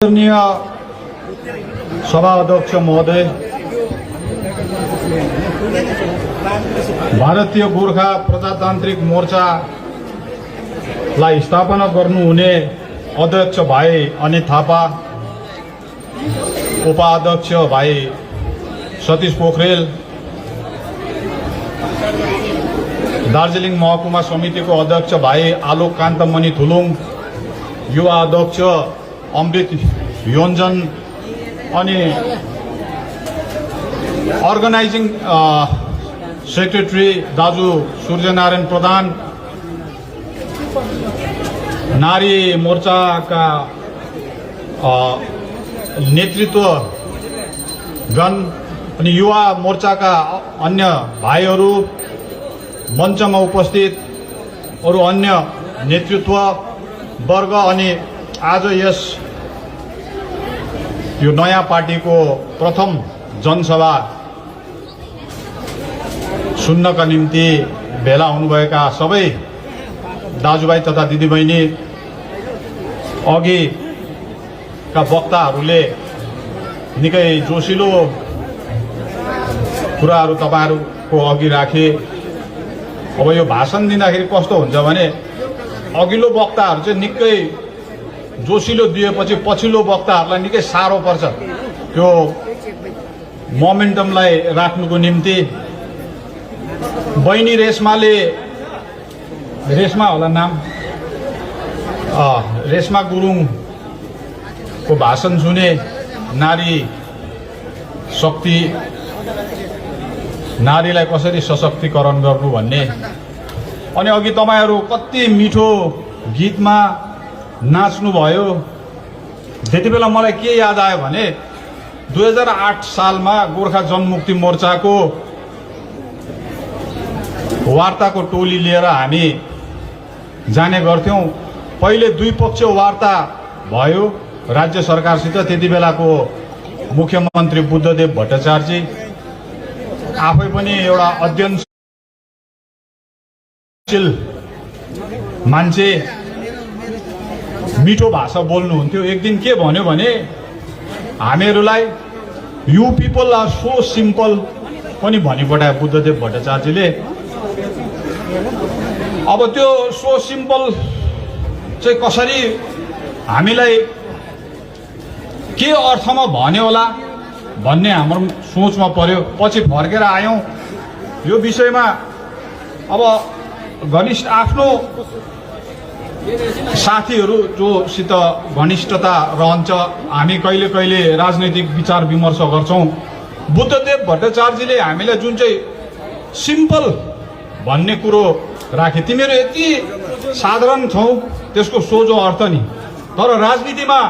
आदरणीय सभा अध्यक्ष महोदय, भारतीय गोर्खा प्रजातान्त्रिक मोर्चालाई स्थापना गर्नुहुने अध्यक्ष भाइ अनित थापा, उपाध्यक्ष भाइ सतीश पोखरेल, दार्जिलिङ महकुमा समितिको अध्यक्ष भाइ आलोक कान्तमणि थुलुङ, युवा अध्यक्ष अमृत योन्जन अनि अर्गनाइजिङ सेक्रेटरी दाजु सूर्यनारायण प्रधान, नारी मोर्चाका नेतृत्वगण अनि युवा मोर्चाका अन्य भाइहरू, मञ्चमा उपस्थित अरू अन्य नेतृत्व वर्ग अनि आज यो नयाँ पार्टीको प्रथम जनसभा सुन्नका निम्ति भेला हुनुभएका सबै दाजुभाइ तथा दिदीबहिनी, अघिका वक्ताहरूले निकै जोसिलो कुराहरू तपाईहरुको अघि राखे। अब यो भाषण दिँदाखेरि कस्तो हुन्छ भने अघिल्लो वक्ताहरू चाहिँ निकै जोसिलो दिएपछि पछिल्लो वक्ताहरूलाई निकै साह्रो पर्छ त्यो मोमेन्टमलाई राख्नुको निम्ति। बहिनी रेशमा होला नाम, रेशमा गुरुङको भाषण सुने, नारी शक्ति, नारीलाई कसरी सशक्तिकरण गर्नु भन्ने। अनि अघि तपाईहरु कति मिठो गीतमा नाच्नु भयो। त्यति बेला मलाई के याद आयो भने 2008 सालमा गोर्खा जनमुक्ति मोर्चाको वार्ताको टोली लिएर हामी जाने गर्थ्यौं। पहिले द्विपक्षीय वार्ता भयो राज्य सरकारसित। त्यति बेलाको मुख्यमन्त्री बुद्धदेव भट्टाचार्यजी आफै पनि एउटा अध्ययनशील मान्छे, मिठो भाषा बोल्नुहुन्थ्यो। एक दिन के भन्यो भने हामीहरूलाई you people are so simple पनि भनिपठायो बुद्धदेव भट्टाचार्यजीले। अब त्यो सो सिम्पल चाहिँ कसरी हामीलाई के अर्थमा भन्यो होला भन्ने हाम्रो सोचमा पर्यो। पछि फर्केर आयौं यो विषयमा। अब घनिष्ठ आफ्नो साथीहरू जोसित घनिष्ठता रहन्छ, हामी कहिले कहिले राजनैतिक विचार विमर्श गर्छौं। बुद्धदेव भट्टाचार्यजीले हामीलाई जुन चाहिँ सिम्पल भन्ने कुरो राखे, तिमीहरू यति साधारण छौ त्यसको सोझो अर्थ नि। तर राजनीतिमा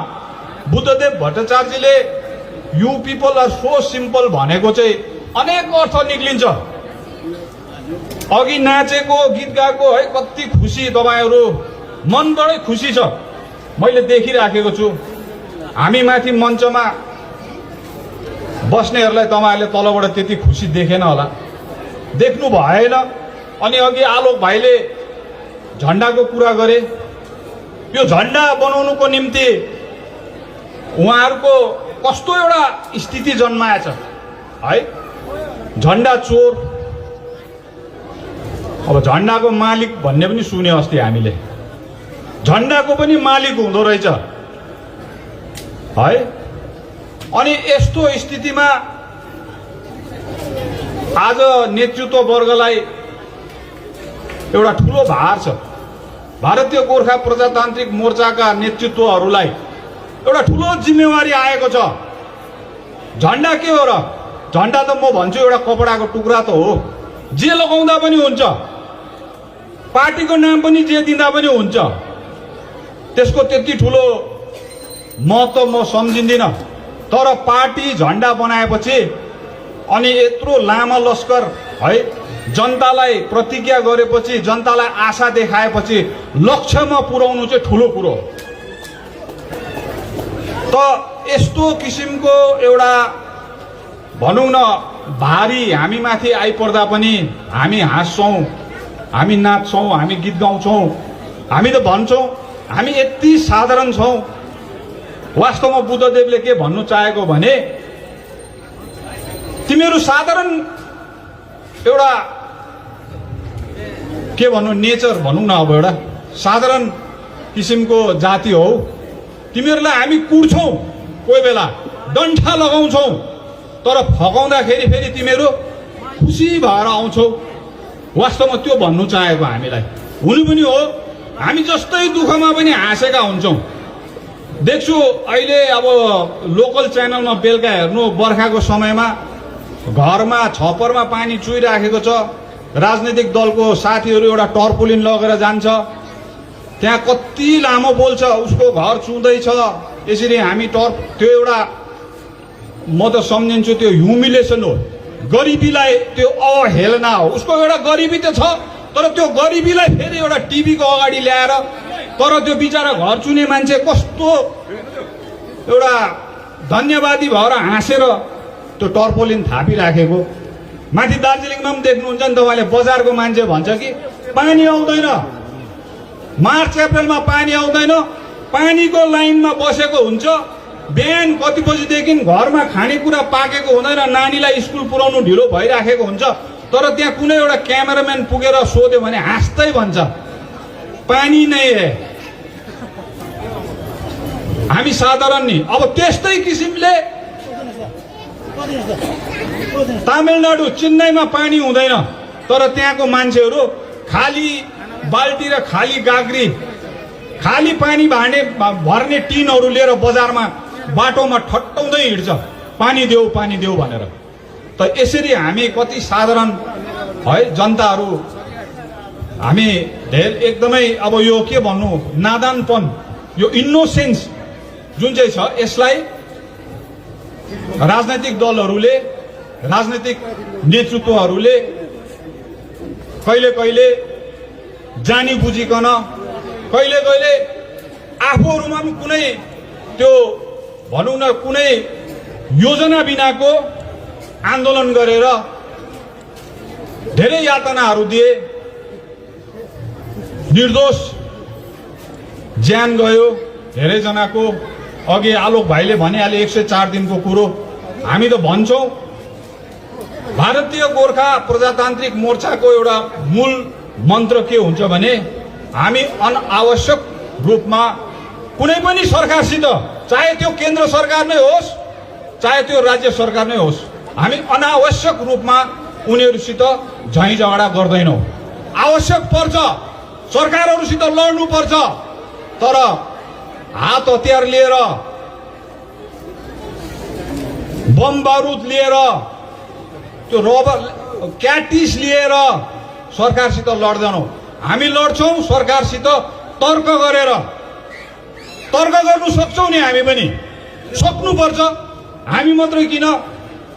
बुद्धदेव भट्टाचार्यजीले you people are so simple भनेको चाहिँ अनेक अर्थ निक्लिन्छ। अघि नाचेको, गीत गाएको है, कति खुसी, तपाईहरु मनबाटै खुसी छ, मैले देखिराखेको छु। हामी माथि मञ्चमा बस्नेहरूलाई तपाईहरुले तलबाट त्यति खुसी देखेन होला, देख्नु भएन। अनि अघि आलोक भाइले झण्डाको कुरा गरे। यो झण्डा बनाउनुको निम्ति उहाँहरुको कस्तो एउटा स्थिति जन्माएछ है, झण्डा चोर। अब झण्डाको मालिक भन्ने पनि सुने अस्ति हामीले, झण्डाको पनि मालिक हुँदो रहेछ है। अनि यस्तो स्थितिमा आज नेतृत्व वर्गलाई एउटा ठूलो भार छ। भारतीय गोर्खा प्रजातान्त्रिक मोर्चाका नेतृत्वहरूलाई एउटा ठूलो जिम्मेवारी आएको छ। झण्डा के हो र? झण्डा त म भन्छु एउटा कपडाको टुक्रा त हो, जे लगाउँदा पनि हुन्छ, पार्टीको नाम पनि जे दिँदा पनि हुन्छ, त्यसको त्यति ठूलो महत्त्व म सम्झिँदिन। तर पार्टी झण्डा बनाएपछि अनि यत्रो लामा लस्कर है, जनतालाई प्रतिज्ञा गरेपछि, जनतालाई आशा देखाएपछि लक्ष्यमा पुर्याउनु चाहिँ ठूलो कुरो हो। त यस्तो किसिमको एउटा भनौं न भारी हामी माथि आइपर्दा पनि हामी हाँस्छौं, हामी नाच्छौं, हामी गीत गाउँछौं, हामी त भन्छौं हामी यति साधारण छौं वास्तवमा बुद्धदेवले के भन्नु चाहेको भने तिमीहरू साधारण एउटा के भन्नु नेचर भनौँ न, अब एउटा साधारण किसिमको जाति हौ, तिमीहरूलाई हामी कुट्छौँ, कोही बेला डन्ठा लगाउँछौँ, तर फकाउँदाखेरि फेरि तिमीहरू खुसी भएर आउँछौ। वास्तवमा त्यो भन्नु चाहेको हामीलाई। हुनु पनि हो, हामी जस्तै दुःखमा पनि हाँसेका हुन्छौँ। देख्छु अहिले अब लोकल च्यानलमा बेलुका हेर्नु, बर्खाको समयमा घरमा छप्परमा पानी चुइराखेको छ, राजनैतिक दलको साथीहरू एउटा टर्पोलिन लगेर जान्छ, त्यहाँ कति लामो बोल्छ, उसको घर चुँदैछ, यसरी हामी त्यो एउटा म त सम्झिन्छु त्यो ह्युमिलेसन हो, गरिबीलाई त्यो अवहेलना हो। उसको एउटा गरिबी त छ, तर त्यो गरिबीलाई फेरि एउटा टिभीको अगाडि ल्याएर, तर त्यो बिचरा घर चुने मान्छे कस्तो एउटा धन्यवादी भएर हाँसेर त्यो टर्पोलिन थापिराखेको। माथि दार्जिलिङमा पनि देख्नुहुन्छ नि तपाईँले, बजारको मान्छे भन्छ कि पानी आउँदैन, मार्च अप्रिलमा पानी आउँदैन, पानीको लाइनमा बसेको हुन्छ, बिहान कति बजीदेखि घरमा खानेकुरा पाकेको हुँदैन, नानीलाई स्कुल पुर्याउनु ढिलो भइराखेको हुन्छ, तर त्यहाँ कुनै एउटा क्यामेराम्यान पुगेर सोध्यो भने हाँस्दै भन्छ पानी नै है। हामी साधारण नि। अब त्यस्तै किसिमले तमिलनाडु चेन्नईमा पानी हुँदैन, तर त्यहाँको मान्छेहरू खाली बाल्टी र खाली गाग्री, खाली पानी भर्ने टिनहरू लिएर बजारमा बाटोमा ठट्टाउँदै हिँड्छ, पानी देऊ भनेर। त यसरी हामी कति साधारण है जनताहरू, हामी धेरै एकदमै अब यो के भन्नु, नादानपन, यो इनोसेन्स जुन चाहिँ छ, यसलाई राजनैतिक दलहरूले, राजनैतिक नेतृत्वहरूले कहिले कहिले जानी बुझिकन, कहिले कहिले आफूहरूमा पनि कुनै त्यो भनौँ न कुनै योजना बिनाको आन्दोलन गरेर धेरै यातनाहरू दिए, निर्दोष ज्यान गयो धेरैजनाको। अघि आलोक भाइले भनिहाले 104 दिनको कुरो। हामी त भन्छौँ भारतीय गोर्खा प्रजातान्त्रिक मोर्चाको एउटा मूल मन्त्र के हुन्छ भने, हामी अनावश्यक रूपमा कुनै पनि सरकारसित, चाहे त्यो केन्द्र सरकार नै होस् चाहे त्यो राज्य सरकार नै होस्, हामी अनावश्यक रूपमा उनीहरूसित झैँ झगडा गर्दैनौँ। आवश्यक पर्छ सरकारहरूसित लड्नु पर्छ, तर हात हतियार लिएर, बम बारुद लिएर, त्यो रबर क्याटिस लिएर सरकारसित लड्दैनौँ। हामी लड्छौँ सरकारसित तर्क गरेर। तर्क गर्नु सक्छौँ नि, हामी पनि सक्नुपर्छ। हामी मात्रै किन,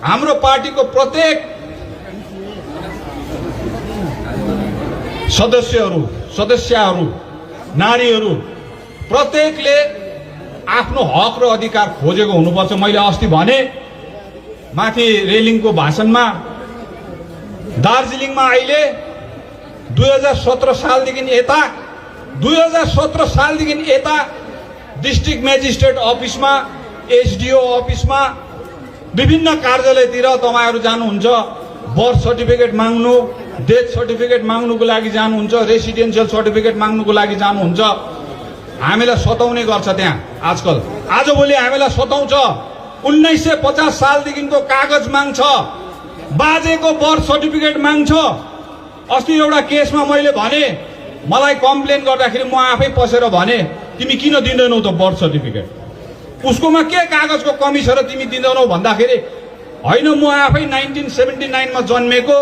हाम्रो पार्टीको प्रत्येक सदस्यहरू, नारीहरू प्रत्येकले आफ्नो हक र अधिकार खोजेको हुनुपर्छ। मैले अस्ति भने माथि रेलिङको भाषणमा, दार्जिलिङमा अहिले 2017 सालदेखि यता डिस्ट्रिक्ट मेजिस्ट्रेट अफिसमा, एसडिओ अफिसमा, विभिन्न कार्यालयतिर तपाईहरु जानुहुन्छ, बर्थ सर्टिफिकेट माग्नु, डेथ सर्टिफिकेट माग्नुको लागि जानुहुन्छ, रेसिडेन्शियल सर्टिफिकेट माग्नुको लागि जानुहुन्छ। हामीलाई सताउने गर्छ त्यहाँ आजकल, आजभोलि हामीलाई सताउँछ। 1950 सालदेखिको कागज माग्छ, बाजेको बर्थ सर्टिफिकेट माग्छ। अस्ति एउटा केसमा मैले भने, मलाई कम्प्लेन गर्दाखेरि म आफै पसेर भने, तिमी किन दिँदैनौ त बर्थ सर्टिफिकेट? उसकोमा के कागजको कमी छ र तिमी दिँदैनौ भन्दाखेरि, हैन म आफै 1979 मा जन्मेको,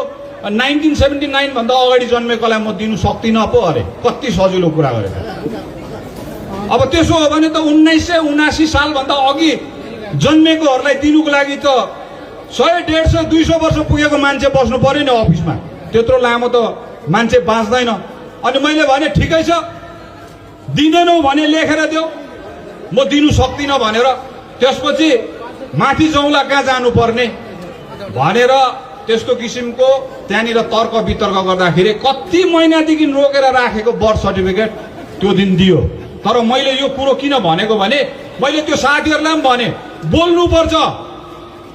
1979 भन्दा अगाडि जन्मेकोलाई म दिनु सक्दिनँ पो अरे। कति सजिलो कुरा गरेको। अब त्यसो हो भने त 1979 साल भन्दा अघि जन्मेकोहरूलाई दिनुको लागि त 100, 150, 200 वर्ष पुगेको मान्छे बस्नु पर्यो नि अफिसमा। त्यत्रो लामो त मान्छे बाँच्दैन। अनि मैले भने ठिकै छ, दिँदैनौ भने लेखेर देऊ, म दिनु सक्दिनँ भनेर। त्यसपछि माथि जाउँला कहाँ जानुपर्ने भनेर त्यस्तो किसिमको त्यहाँनिर तर्क वितर्क गर्दाखेरि कति महिनादेखि रोकेर राखेको बर्थ सर्टिफिकेट त्यो दिन दियो। तर मैले यो कुरो किन भनेको भने मैले त्यो साथीहरूलाई पनि भने बोल्नुपर्छ,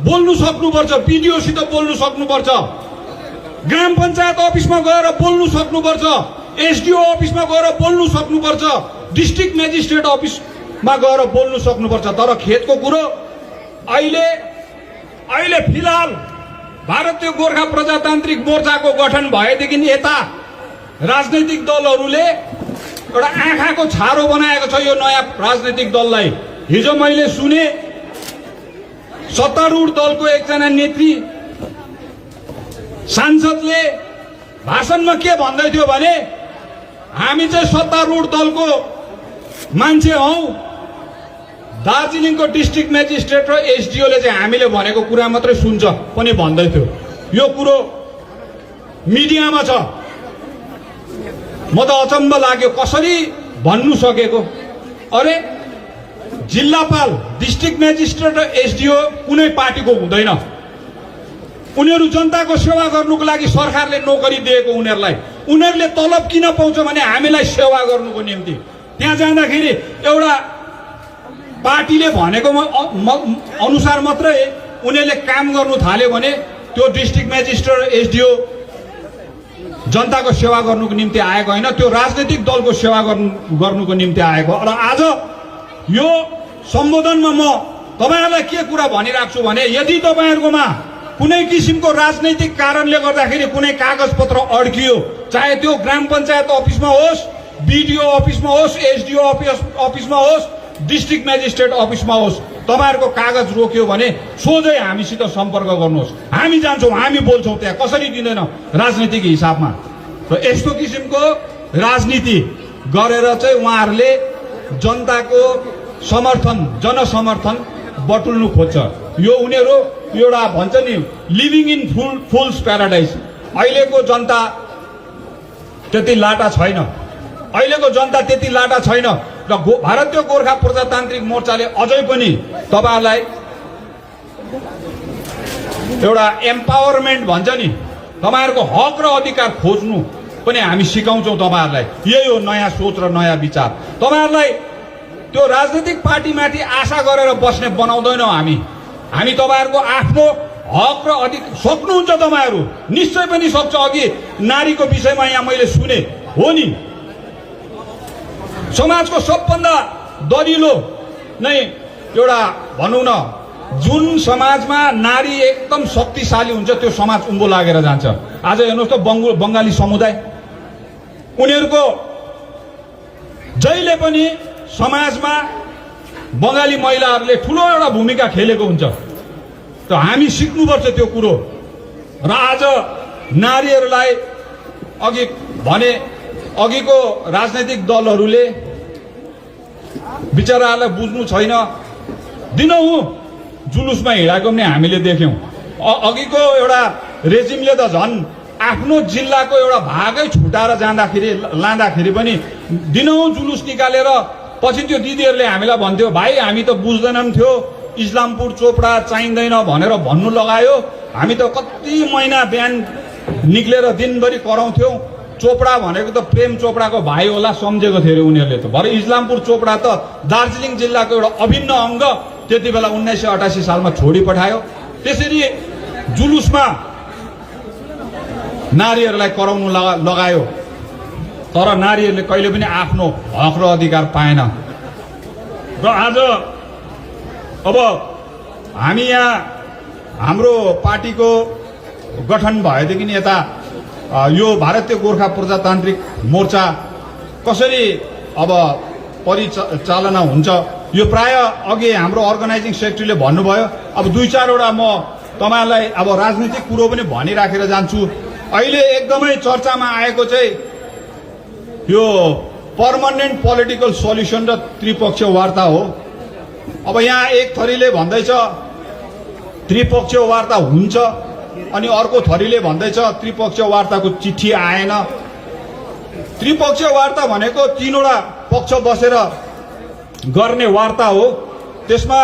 बोल्नु सक्नुपर्छ, बिडिओसित बोल्नु सक्नुपर्छ, ग्राम पञ्चायत अफिसमा गएर बोल्नु सक्नुपर्छ, एसडिओ अफिसमा गएर बोल्नु सक्नुपर्छ, डिस्ट्रिक्ट मेजिस्ट्रेट अफिसमा गएर बोल्नु सक्नुपर्छ। तर खेदको कुरो अहिले फिलहाल भारतीय गोर्खा प्रजातान्त्रिक मोर्चाको गठन भएदेखि यता राजनैतिक दलहरूले एउटा आँखाको छारो बनाएको छ यो नयाँ राजनैतिक दललाई। हिजो मैले सुने सत्तारूढ दलको एकजना नेत्री सांसदले भाषणमा के भन्दै थियो भने हामी चाहिँ सत्तारूढ दलको मान्छे हौ, दार्जिलिङको डिस्ट्रिक्ट मेजिस्ट्रेट र एसडिओले चाहिँ हामीले भनेको कुरा मात्रै सुन्छ पनि भन्दै थियो। यो कुरो मिडियामा छ। म त अचम्म लाग्यो कसरी भन्नु सकेको। अरे जिल्लापाल, डिस्ट्रिक्ट मेजिस्ट्रेट र एसडिओ कुनै पार्टीको हुँदैन, उनीहरू जनताको सेवा गर्नुको लागि सरकारले नोकरी दिएको उनीहरूलाई। उनीहरूले तलब किन पाउँछ भने हामीलाई सेवा गर्नुको निम्ति। त्यहाँ जाँदाखेरि एउटा पार्टीले भनेको अनुसार मात्रै उनीहरूले काम गर्नु थाल्यो भने त्यो डिस्ट्रिक्ट मेजिस्ट्रेट र एसडिओ जनताको सेवा गर्नुको निम्ति आएको होइन, त्यो राजनैतिक दलको सेवा गर्नुको निम्ति आएको। र आज यो सम्बोधनमा म तपाईहरुलाई के कुरा भनिरहेको छु भने यदि तपाईहरुकोमा कुनै किसिमको राजनैतिक कारणले गर्दाखेरि कुनै कागजपत्र अड्कियो, चाहे त्यो ग्राम पञ्चायत अफिसमा होस्, बिडिओ अफिसमा होस्, एसडिओ अफिसमा होस्, डिस्ट्रिक्ट मेजिस्ट्रेट अफिसमा होस्, तपाईहरुको कागज रोक्यो भने सोझै हामीसित सम्पर्क गर्नुहोस्। हामी जान्छौँ, हामी बोल्छौँ, त्यहाँ कसरी दिँदैन राजनीतिक हिसाबमा। र यस्तो किसिमको राजनीति गरेर चाहिँ उहाँहरूले जनताको समर्थन, जनसमर्थन बटुल्नु खोज्छ। यो उनीहरू एउटा भन्छ नि लिभिङ इन फुल्स प्याराडाइज। अहिलेको जनता त्यति लाटा छैन, अहिलेको जनता त्यति लाटा छैन। र भारतीय गोर्खा प्रजातान्त्रिक मोर्चाले अझै पनि तपाईहरुलाई एउटा एम्पावरमेन्ट भन्छ नि, तपाईहरुको हक र अधिकार खोज्नु पनि हामी सिकाउँछौँ तपाईहरुलाई। यही हो नयाँ सोच र नयाँ विचार। तपाईहरुलाई त्यो राजनीतिक पार्टीमाथि आशा गरेर बस्ने बनाउँदैनौँ हामी। हामी तपाईहरुको आफ्नो हक र अधिकार सक्नुहुन्छ, तपाईहरु निश्चय पनि सक्छ। अघि नारीको विषयमा यहाँ मैले सुने हो नि, समाजको सबभन्दा दरिलो नै एउटा भनौँ न, जुन समाजमा नारी एकदम शक्तिशाली हुन्छ त्यो समाज उँभो लागेर जान्छ। आज हेर्नुहोस् त बङ्गाली समुदाय, उनीहरूको जहिले पनि समाजमा बङ्गाली महिलाहरूले ठुलो एउटा भूमिका खेलेको हुन्छ। त हामी सिक्नुपर्छ त्यो कुरो। र आज नारीहरूलाई अघि भने अघिको राजनैतिक दलहरूले बिचराहरूलाई बुझ्नु छैन। दिनहुँ जुलुसमा हिँडाएको पनि हामीले देख्यौँ। अघिको एउटा रेजिमले त झन् आफ्नो जिल्लाको एउटा भागै छुटाएर लाँदाखेरि पनि दिनहुँ जुलुस निकालेर पछि त्यो दिदीहरूले हामीलाई भन्थ्यो, भाइ हामी त बुझ्दैनौँ थियो, इस्लामपुर चोपडा चाहिँदैन भनेर भन्नु लगायो। हामी त कति महिना बिहान निक्लेर दिनभरि कराउँथ्यौँ। चोपडा भनेको त प्रेम चोपडाको भाइ होला सम्झेको थियो अरे उनीहरूले त। भरे इस्लामपुर चोपडा त दार्जिलिङ जिल्लाको एउटा अभिन्न अङ्ग त्यति बेला 1988 सालमा छोडी पठायो। त्यसरी जुलुसमा नारीहरूलाई कराउनु लगायो, तर नारीहरूले कहिले पनि आफ्नो हक र अधिकार पाएन। र आज अब हामी यहाँ हाम्रो पार्टीको गठन भएदेखि यता यो भारतीय गोर्खा प्रजातान्त्रिक मोर्चा कसरी अब परिचालना हुन्छ यो प्राय अघि हाम्रो अर्गनाइजिङ सेक्रेटरीले भन्नुभयो। अब दुई चारवटा म तपाईहरुलाई अब राजनीतिक कुरो पनि भनिराखेर जान्छु। अहिले एकदमै चर्चामा आएको चाहिँ यो पर्मनेन्ट पोलिटिकल सल्युसन र त्रिपक्षीय वार्ता हो। अब यहाँ एक थरीले भन्दैछ त्रिपक्षीय वार्ता हुन्छ, अनि अर्को थरीले भन्दैछ त्रिपक्षीय वार्ताको चिठी आएन। त्रिपक्षीय वार्ता भनेको तीनवटा पक्ष बसेर गर्ने वार्ता हो। त्यसमा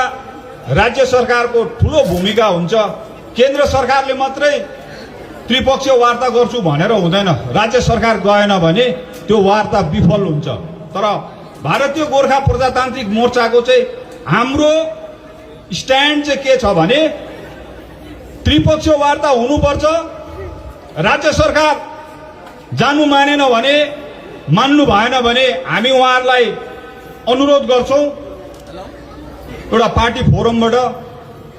राज्य सरकारको ठुलो भूमिका हुन्छ। केन्द्र सरकारले मात्रै त्रिपक्षीय वार्ता गर्छु भनेर हुँदैन। राज्य सरकार गएन भने त्यो वार्ता विफल हुन्छ। तर भारतीय गोर्खा प्रजातान्त्रिक मोर्चाको चाहिँ हाम्रो स्ट्यान्ड चाहिँ के छ भने त्रिपक्षीय वार्ता हुनुपर्छ। राज्य सरकार जानु मानेन भने, मान्नु भएन भने हामी उहाँहरूलाई अनुरोध गर्छौं एउटा पार्टी फोरमबाट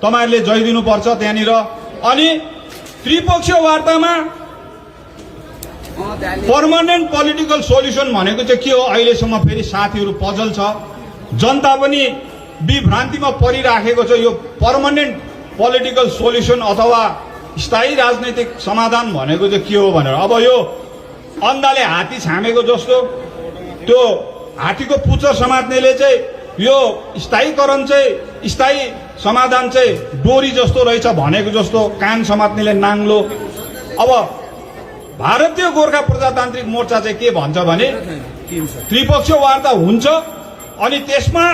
तपाईहरुले जय दिनुपर्छ त्यहाँनिर। अनि त्रिपक्षीय वार्तामा पर्मानेन्ट पोलिटिकल सोल्युसन भनेको चाहिँ के हो अहिलेसम्म फेरि साथीहरु पजल छ, जनता पनि विभ्रान्तिमा परिराखेको छ। यो पर्मानेन्ट पोलिटिकल सोल्युसन अथवा स्थायी राजनैतिक समाधान भनेको चाहिँ के हो भनेर। अब यो अन्धाले हात्ती छामेको जस्तो त्यो हात्तीको पुच्छर समात्नेले चाहिँ यो स्थायीकरण चाहिँ स्थायी समाधान चाहिँ डोरी जस्तो रहेछ भनेको जस्तो कान समात्नेले नाङ्लो। अब भारतीय गोर्खा प्रजातान्त्रिक मोर्चा चाहिँ के भन्छ भने त्रिपक्षीय वार्ता हुन्छ अनि त्यसमा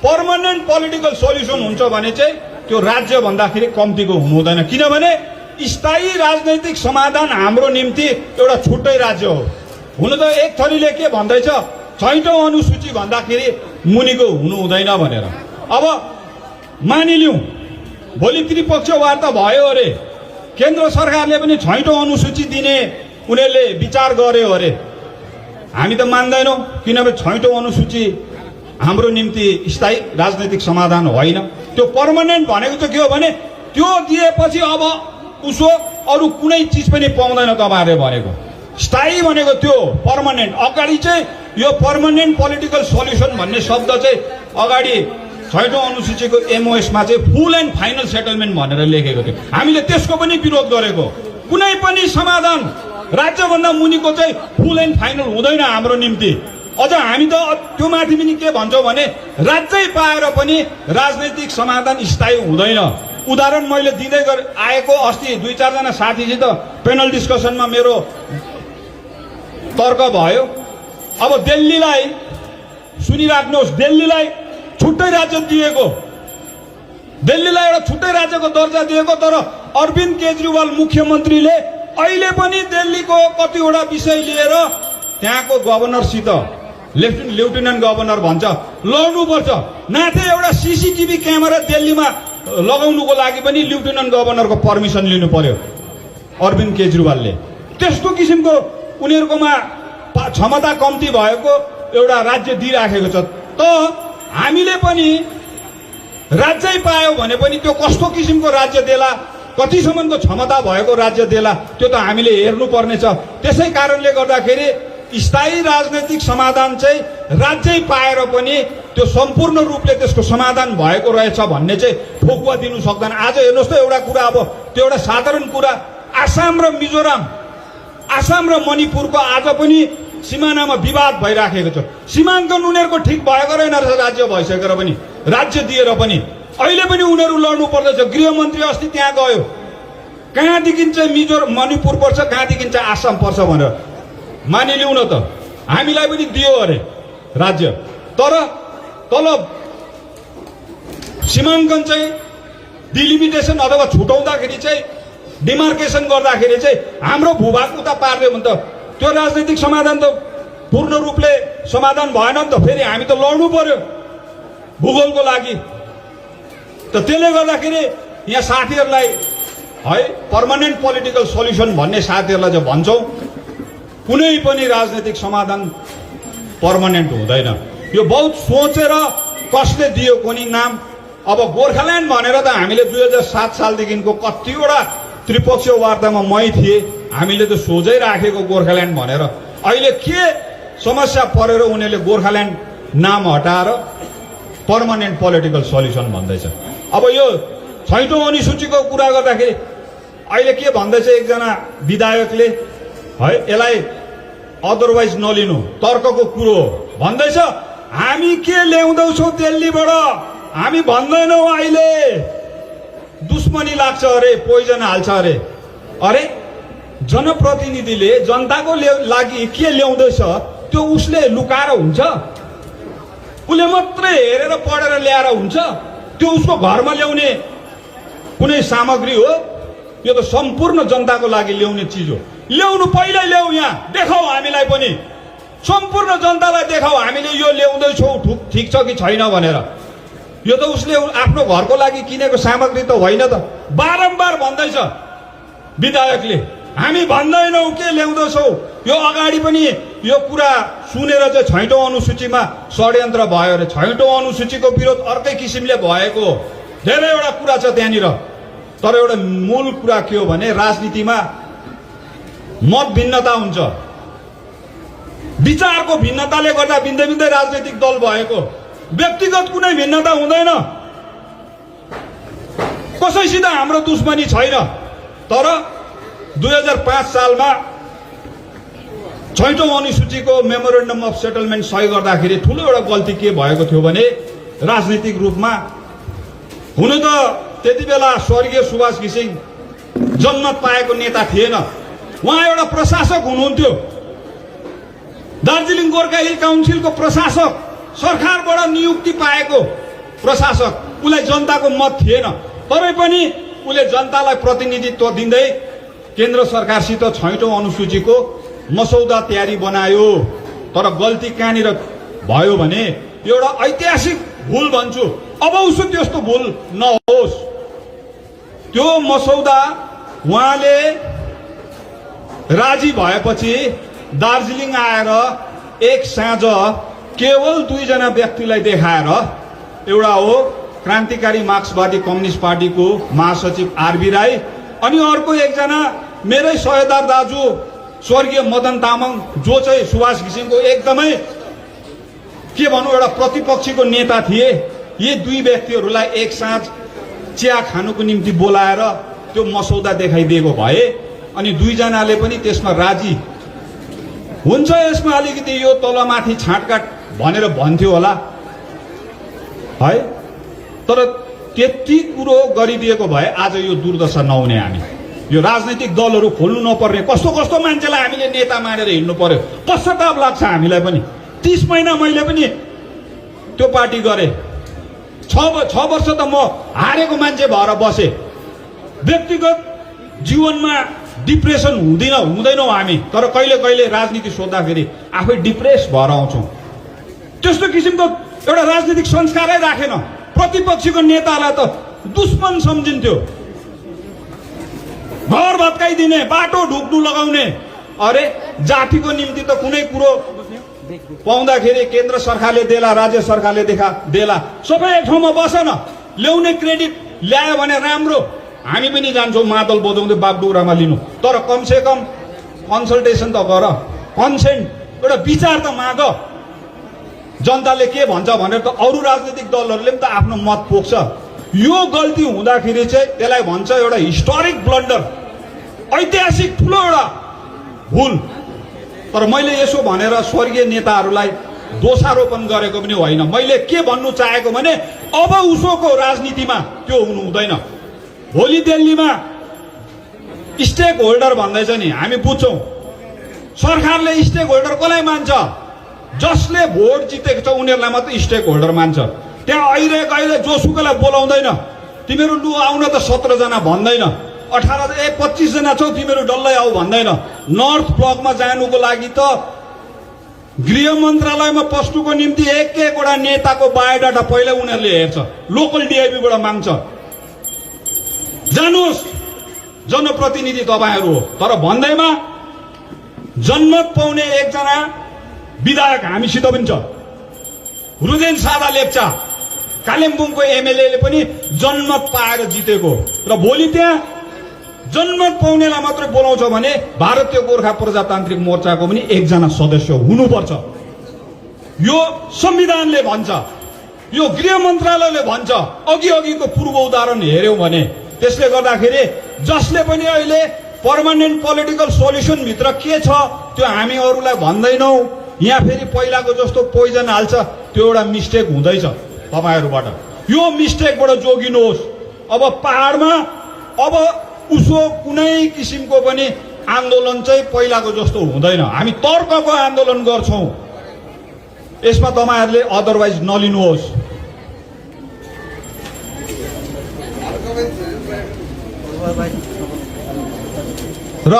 पर्मानेन्ट पोलिटिकल सोल्युसन हुन्छ भने चाहिँ त्यो राज्य भन्दाखेरि कम्तीको हुनु हुँदैन, किनभने स्थायी राजनैतिक समाधान हाम्रो निम्ति एउटा छुट्टै राज्य हो। हुन त एक थरीले के भन्दैछ 6औं अनुसूची भन्दाखेरि मुनिको हुनु हुँदैन भनेर। अब मानिलिउँ भोलि त्रिपक्षीय वार्ता भयो अरे, केन्द्र सरकारले पनि 6औं अनुसूची दिने उनीहरूले विचार गर्यो अरे, हामी त मान्दैनौं, किनभने 6औं अनुसूची हाम्रो निम्ति स्थायी राजनैतिक समाधान होइन। त्यो पर्मानेन्ट भनेको चाहिँ के हो भने त्यो दिएपछि अब उसो अरु कुनै चीज पनि पाउँदैन तपाईहरुले भनेको। स्थायी भनेको त्यो पर्मानेन्ट। अगाडि चाहिँ यो पर्मानेन्ट पोलिटिकल सोल्युसन भन्ने शब्द चाहिँ अगाडि 6औं अनुसूचीको एमओएस मा चाहिँ फुल एन्ड फाइनल सेटलमेन्ट भनेर लेखेको थियो। हामीले त्यसको पनि विरोध गरेको। कुनै पनि समाधान राज्यभन्दा मुनिको चाहिँ फुल एन्ड फाइनल हुँदैन हाम्रो निम्ति। अझ हामी त त्यो माथि पनि के भन्छौं भने राज्यै पाएर पनि राजनैतिक समाधान स्थायी हुँदैन। उदाहरण मैले दिँदै आएको अस्ति 2-4 जना साथीसित पेनल डिस्कसनमा मेरो तर्क भयो। अब दिल्लीलाई सुनिराख्नुहोस्, दिल्लीलाई छुट्टै राज्य दिएको, दिल्लीलाई एउटा छुट्टै राज्यको दर्जा दिएको, तर अरविन्द केजरीवाल मुख्यमन्त्रीले अहिले पनि दिल्लीको कतिवटा विषय लिएर त्यहाँको गभर्नरसित लेफ्टिनेन्ट गभर्नर भन्छ लड्नुपर्छ। नाथे एउटा सीसीटीभी क्यामेरा दिल्लीमा लगाउनुको लागि पनि लेफ्टिनेन्ट गभर्नरको पर्मिसन लिनु पर्यो अरविन्द केजरीवालले। त्यस्तो किसिमको उनीहरुकोमा क्षमता कम्ती भएको एउटा राज्य दिइराखेको छ। त हामीले पनि राज्यै पायो भने पनि त्यो कस्तो किसिमको राज्य देला, कतिसम्मको क्षमता भएको राज्य देला, त्यो त हामीले हेर्नुपर्ने छ। त्यसै कारणले गर्दाखेरि स्थायी राजनैतिक समाधान चाहिँ राज्यै पाएर पनि त्यो सम्पूर्ण रूपले त्यसको समाधान भएको रहेछ भन्ने चाहिँ ठोकुवा दिनु सक्दैन। आज हेर्नुहोस् त एउटा कुरा, अब त्यो एउटा साधारण कुरा, आसाम र मिजोराम, आसाम र मणिपुरको आज पनि सीमानामा विवाद भइराखेको छ। सीमाङ्कन उनीहरुको ठिक भएको रहेन रहेछ, राज्य भइसकेर पनि, राज्य दिएर पनि अहिले पनि उनीहरु लड्नु पर्दैछ। गृहमन्त्री अस्ति त्यहाँ गयो, कहाँदेखि चाहिँ मणिपुर पर्छ, कहाँदेखि चाहिँ आसाम पर्छ भनेर। मानिलिउँ न त, हामीलाई पनि दियो अरे राज्य, तर तल सीमाङ्कन चाहिँ डिलिमिटेसन अथवा छुटाउँदाखेरि चाहिँ डिमार्केसन गर्दाखेरि चाहिँ हाम्रो भूभाग उता पार्दै भने त त्यो राजनीतिक समाधान त पूर्ण रूपले समाधान भएन नि त। फेरि हामी त लड्नु पर्यो भूगोलको लागि। त त्यसले गर्दाखेरि यहाँ साथीहरूलाई है पर्मानेन्ट पोलिटिकल सोल्युसन भन्ने साथीहरूलाई चाहिँ भन्छौं, कुनै पनि राजनीतिक समाधान पर्मानेन्ट हुँदैन। यो बहुत सोचेर कसले दियो कुनै नाम। अब गोर्खाल्यान्ड भनेर त हामीले 2007 सालदेखिको कतिवटा त्रिपक्षीय वार्तामा मै थिए, हामीले त सोझै राखेको गोर्खाल्यान्ड भनेर। अहिले के समस्या परेर उनीहरूले गोर्खाल्यान्ड नाम हटाएर पर्मानेन्ट पोलिटिकल सोल्युसन भन्दैछ। अब यो 6औं अनुसूचीको कुरा गर्दाखेरि अहिले के भन्दैछ एकजना विधायकले, है यसलाई अदरवाइज नलिनु, तर्कको कुरो हो भन्दैछ। हामी के ल्याउँदैछौँ दिल्लीबाट, हामी भन्दैनौँ। अहिले दुश्मनी लाग्छ अरे, पोइजन हाल्छ अरे। अरे जनप्रतिनिधिले जनताको लागि के ल्याउँदैछ त्यो उसले लुकाएर हुन्छ? उसले मात्रै हेरेर पढेर ल्याएर हुन्छ? त्यो उसको घरमा ल्याउने कुनै सामग्री हो? यो त सम्पूर्ण जनताको लागि ल्याउने चिज हो। ल्याउनु पहिल्यै ल्याऊ, यहाँ देखाऊ हामीलाई पनि सम्पूर्ण जनतालाई देखाऊ हामीले यो ल्याउँदैछौँ ठिक छ कि छैन भनेर। यो त उसले आफ्नो घरको लागि किनेको सामग्री त होइन त। बारम्बार भन्दैछ विधायकले, हामी भन्दैनौँ के ल्याउँदैछौ। यो अगाडि पनि यो कुरा सुनेर चाहिँ 6औं अनुसूचीमा षड्यन्त्र भयो अरे। 6औं अनुसूचीको विरोध अर्कै किसिमले भएको धेरैवटा कुरा छ त्यहाँनिर। तर एउटा मूल कुरा के हो भने राजनीतिमा मत भिन्नता हुन्छ, विचारको भिन्नताले गर्दा भिन्दै भिन्दै राजनैतिक दल भएको। व्यक्तिगत कुनै भिन्नता हुँदैन, कसैसित हाम्रो दुश्मनी छैन। तर 2005 सालमा 6औं अनुसूचीको मेमोरेन्डम अफ सेटलमेन्ट सही गर्दाखेरि ठुलो एउटा गल्ती के भएको थियो भने राजनीतिक रूपमा हुन त त्यति बेला स्वर्गीय सुभाष घिसिङ जन्मत पाएको नेता थिएन, उहाँ एउटा प्रशासक हुनुहुन्थ्यो। दार्जिलिङ गोर्खा हिल काउन्सिलको प्रशासक, सरकारबाट नियुक्ति पाएको प्रशासक, उसलाई जनताको मत थिएन। तरै पनि उसले जनतालाई प्रतिनिधित्व दिँदै केन्द्र सरकारसित 6औं अनुसूचीको मसौदा तयारी बनायो। तर गल्ती कहाँनिर भयो भने एउटा ऐतिहासिक भूल भन्छु, अब उसो त्यस्तो भूल नहोस्। त्यो मसौदा उहाँले राजी भएपछि दार्जिलिङ आएर एक साँझ केवल 2 जना व्यक्तिलाई देखाएर, एउटा हो क्रान्तिकारी मार्क्सवादी कम्युनिस्ट पार्टीको महासचिव आरबी राई, अनि अर्को एकजना मेरै सहयोगदार दाजु स्वर्गीय मदन तामाङ, जो चाहिँ सुभाष घिसिङको एकदमै के भनौँ एउटा प्रतिपक्षीको नेता थिए। यी 2 व्यक्तिहरूलाई एक साँझ चिया खानुको निम्ति बोलाएर त्यो मसौदा देखाइदिएको भए अनि 2 जनाले पनि त्यसमा राजी हुन्छ, यसमा अलिकति यो तलमाथि छाँटकाट भनेर भन्थ्यो होला है। तर त्यति कुरो गरिदिएको भए आज यो दुर्दशा नहुने। हामी यो राजनीतिक दलहरू खोल्नु नपर्ने, कस्तो कस्तो मान्छेलाई हामीले नेता मानेर हिँड्नु पर्यो। पश्चाताप लाग्छ हामीलाई पनि। 30 महिना मैले पनि त्यो पार्टी गरेँ। 6 वर्ष त म हारेको मान्छे भएर बसेँ। व्यक्तिगत जीवनमा डिप्रेसन हुँदैनौँ हामी, तर कहिले कहिले राजनीति सोद्धाखेरि आफै डिप्रेस भएर आउँछौँ। त्यस्तो किसिमको एउटा राजनीतिक संस्कारै राखेन। प्रतिपक्षीको नेतालाई त दुश्मन सम्झिन्थ्यो, घर भत्काइदिने, बाटो ढुक्नु लगाउने। अरे जातिको निम्ति त कुनै कुरो पाउँदाखेरि केन्द्र सरकारले देला, राज्य सरकारले देला, सबै एक ठाउँमा बसन। ल्याउने क्रेडिट ल्यायो भने राम्रो, हामी पनि जान्छौँ मादल बजाउँदै बागडोग्रामा लिनु। तर कमसे कम कन्सल्टेसन त गर, कन्सेन्ट, एउटा विचार त माग। जनताले के भन्छ भनेर त अरू राजनीतिक दलहरूले पनि त आफ्नो मत पोख्छ। यो गल्ती हुँदाखेरि चाहिँ त्यसलाई भन्छ एउटा हिस्टोरिक ब्लन्डर, ऐतिहासिक ठुलो एउटा भुल। तर मैले यसो भनेर स्वर्गीय नेताहरूलाई दोषारोपण गरेको पनि होइन। मैले के भन्नु चाहेको भने अब उसोको राजनीतिमा त्यो हुनु हुँदैन। भोलि दिल्लीमा स्टेक होल्डर भन्दैछ नि, हामी बुझ्छौँ। सरकारले स्टेक होल्डर कसलाई मान्छ? जसले भोट जितेको छ उनीहरूलाई मात्रै स्टेक होल्डर मान्छ। त्यहाँ अहिले जोसुकैलाई बोलाउँदैन, तिमीहरू लु आउन त 17 जना भन्दैन, 25 जना छौ तिमीहरू डल्लै आऊ भन्दैन। नर्थ ब्लकमा जानुको लागि त गृह मन्त्रालयमा पस्नुको निम्ति एक-एकवटा नेताको बायोडाटा पहिला उनीहरूले हेर्छ, लोकल डिआइबीबाट माग्छ। जानुहोस्, जनप्रतिनिधि तपाईँहरू हो। तर भन्दैमा जन्मत पाउने एकजना विधायक हामीसित पनि छ, रुदेन सादा लेप्चा, कालिम्पोङको एमएलए पनि जन्मत पाएर जितेको। र भोलि त्यहाँ जन्मत पाउनेलाई मात्रै बोलाउँछ भने भारतीय गोर्खा प्रजातान्त्रिक मोर्चाको पनि एकजना सदस्य हुनुपर्छ। यो संविधानले भन्छ, यो गृह मन्त्रालयले भन्छ। अघिको पूर्व उदाहरण हेर्यौं भने त्यसले गर्दाखेरि जसले पनि अहिले पर्मानेन्ट पोलिटिकल सोल्युसन भित्र के छ त्यो हामी अरूलाई भन्दैनौँ। यहाँ फेरि पहिलाको जस्तो पोइजन हाल्छ, त्यो एउटा मिस्टेक हुँदैछ तपाईहरुबाट। यो मिस्टेकबाट जोगिनुहोस्। अब पहाडमा अब उसो कुनै किसिमको पनि आन्दोलन चाहिँ पहिलाको जस्तो हुँदैन। हामी तर्कको आन्दोलन गर्छौं, यसमा तपाईहरुले अदरवाइज नलिनुहोस्। र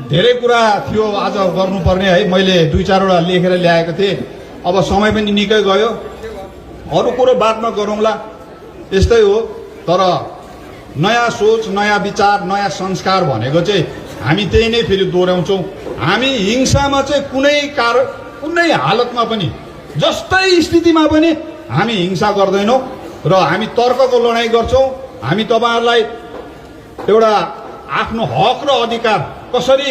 धेरै कुरा थियो आज गर्नुपर्ने है। मैले 2-4वटा लेखेर ल्याएको थिएँ। अब समय पनि निकै गयो, अरू कुरो बादमा गरौँला। यस्तै हो। तर नयाँ सोच, नयाँ विचार, नयाँ संस्कार भनेको चाहिँ हामी त्यही नै फेरि दोहोऱ्याउँछौँ। हामी हिंसामा चाहिँ कुनै हालतमा पनि, जस्तै स्थितिमा पनि हामी हिंसा गर्दैनौँ र हामी तर्कको लडाइँ गर्छौँ। हामी तपाईँहरूलाई एउटा आफ्नो हक र अधिकार कसरी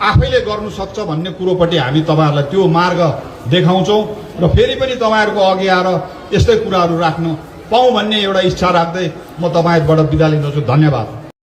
आफैले गर्नु सक्छ भन्ने कुरोपट्टि हामी तपाईँहरूलाई त्यो मार्ग देखाउँछौँ र फेरि पनि तपाईँहरूको अघि आएर यस्तै कुराहरू राख्नु पाऊँ भन्ने एउटा इच्छा राख्दै म तपाईँहरूबाट बिदा लिँदछु। धन्यवाद।